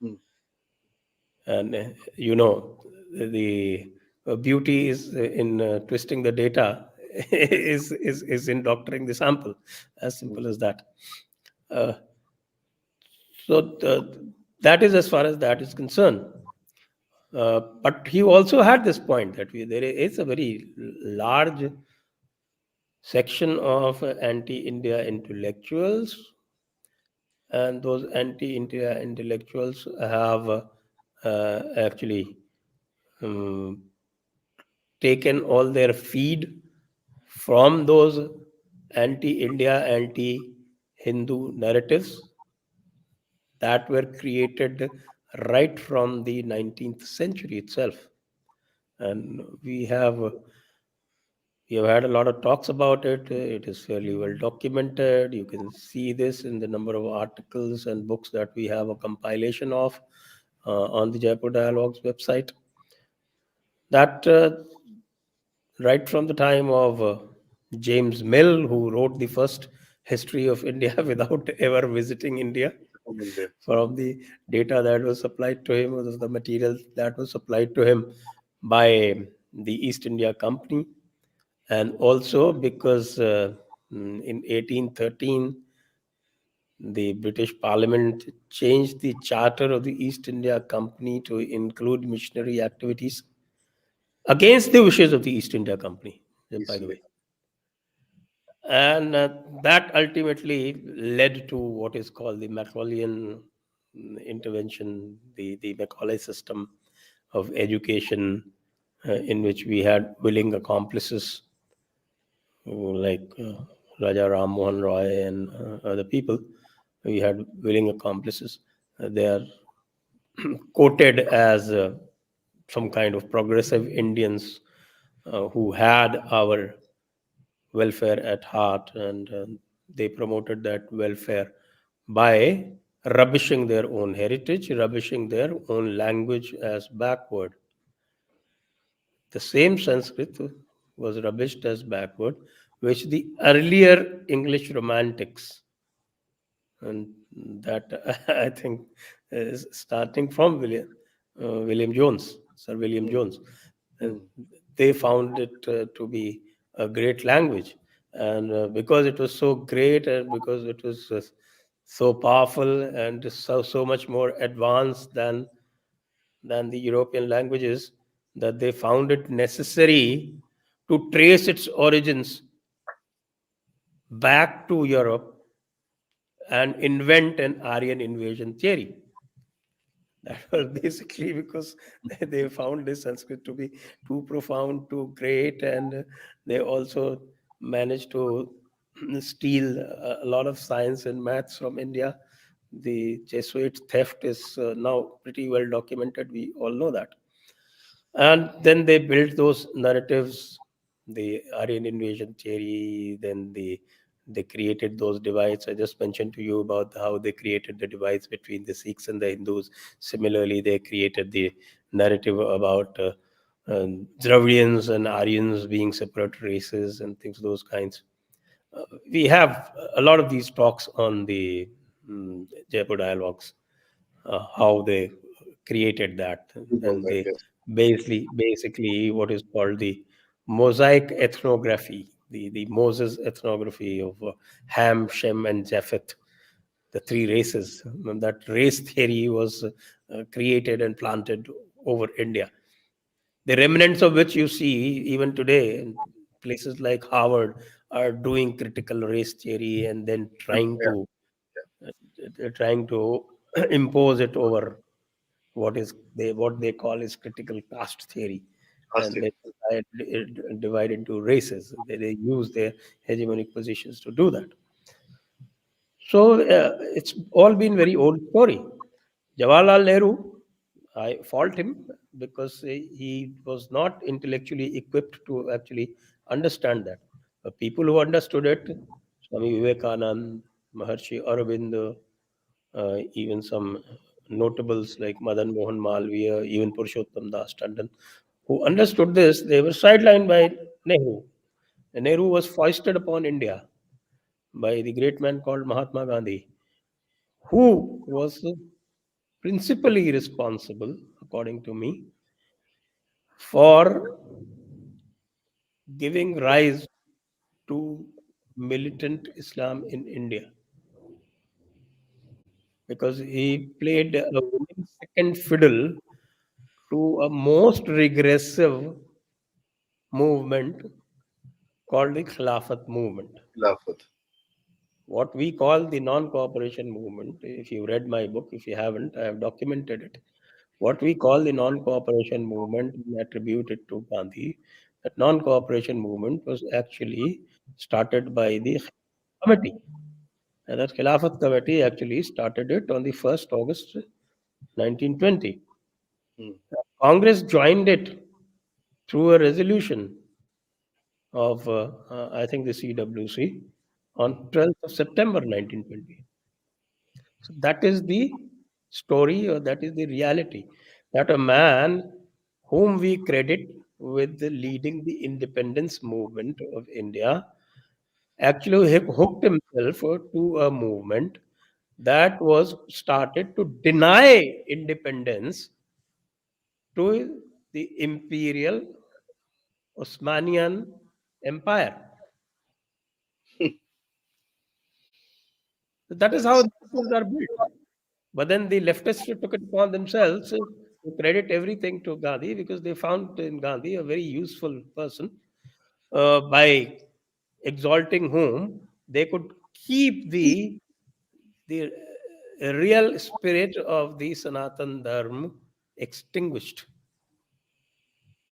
Mm. And the beauty is in twisting the data is in doctoring the sample. As Mm. simple as that. Uh, so that is as far as that is concerned. But he also had this point that there is a very large section of anti-India intellectuals, and those anti-India intellectuals have actually um, taken all their feed from those anti-India, anti-Hindu narratives that were created right from the 19th century itself. And we have had a lot of talks about it. It is fairly well documented. You can see this in the number of articles and books that we have a compilation of on the Jaipur Dialogues website. That right from the time of James Mill, who wrote the first history of India without ever visiting India, From India. from the data that was supplied to him, or the material that was supplied to him by the East India Company. And also because in 1813, the British Parliament changed the charter of the East India Company to include missionary activities against the wishes of the East India Company, by East the India. way. And that ultimately led to what is called the Macaulayan intervention, the Macaulay system of education, in which we had willing accomplices like Raja Ram Mohan Roy and other people. We had willing accomplices. They are quoted as some kind of progressive Indians who had our welfare at heart, and they promoted that welfare by rubbishing their own heritage, rubbishing their own language as backward. The same Sanskrit was rubbished as backward, which the earlier English romantics, and that I think is starting from William Jones, Sir William Mm. Jones. And Mm. they found it to be a great language, and because it was so great, and because it was so powerful and so much more advanced than the European languages, that they found it necessary to trace its origins back to Europe and invent an Aryan invasion theory. That was basically because they found this Sanskrit to be too profound, too great, and they also managed to steal a lot of science and maths from India. The Jesuit theft is now pretty well documented. We all know that. And then they built those narratives, the Aryan invasion theory, then they created those divides. I just mentioned to you about how they created the divides between the Sikhs and the Hindus. Similarly, they created the narrative about Dravidians and Aryans being separate races and things those kinds. We have a lot of these talks on the Jaipur dialogues, how they created that, All and that, they yes. basically what is called the mosaic ethnography, the Moses ethnography of Ham, Shem, and Japheth, the three races. And that race theory was created and planted over India, the remnants of which you see even today in places like Harvard are doing critical race theory and then Yeah. trying to impose it over what they call is critical caste theory, and Astic. they divide into races. They use their hegemonic positions to do that. So it's all been very old story. Jawaharlal Nehru, I fault him because he was not intellectually equipped to actually understand that. But people who understood it, Swami Vivekanand, Maharshi Aurobindo, even some notables like Madan Mohan Malviya, even Purushottam Das Tandon, who understood this, they were sidelined by Nehru. And Nehru was foisted upon India by the great man called Mahatma Gandhi, who was principally responsible, according to me, for giving rise to militant Islam in India, because he played a second fiddle to a most regressive movement called the Khilafat movement. Khilafat. What we call the non cooperation movement, if you read my book, if you haven't, I have documented it. What we call the non cooperation movement, we attribute it to Gandhi. That non cooperation movement was actually started by the committee. And that Khilafat committee actually started it on the 1st August 1920. Hmm. Congress joined it through a resolution of, I think, the CWC on 12th of September 1920. So that is the story, or that is the reality, that a man whom we credit with leading the independence movement of India actually hooked himself to a movement that was started to deny independence to the imperial Osmanian Empire. So that is how That's these things are built. But then the leftists took it upon themselves to credit everything to Gandhi, because they found in Gandhi a very useful person, by exalting whom they could keep the real spirit of the Sanatan Dharma extinguished.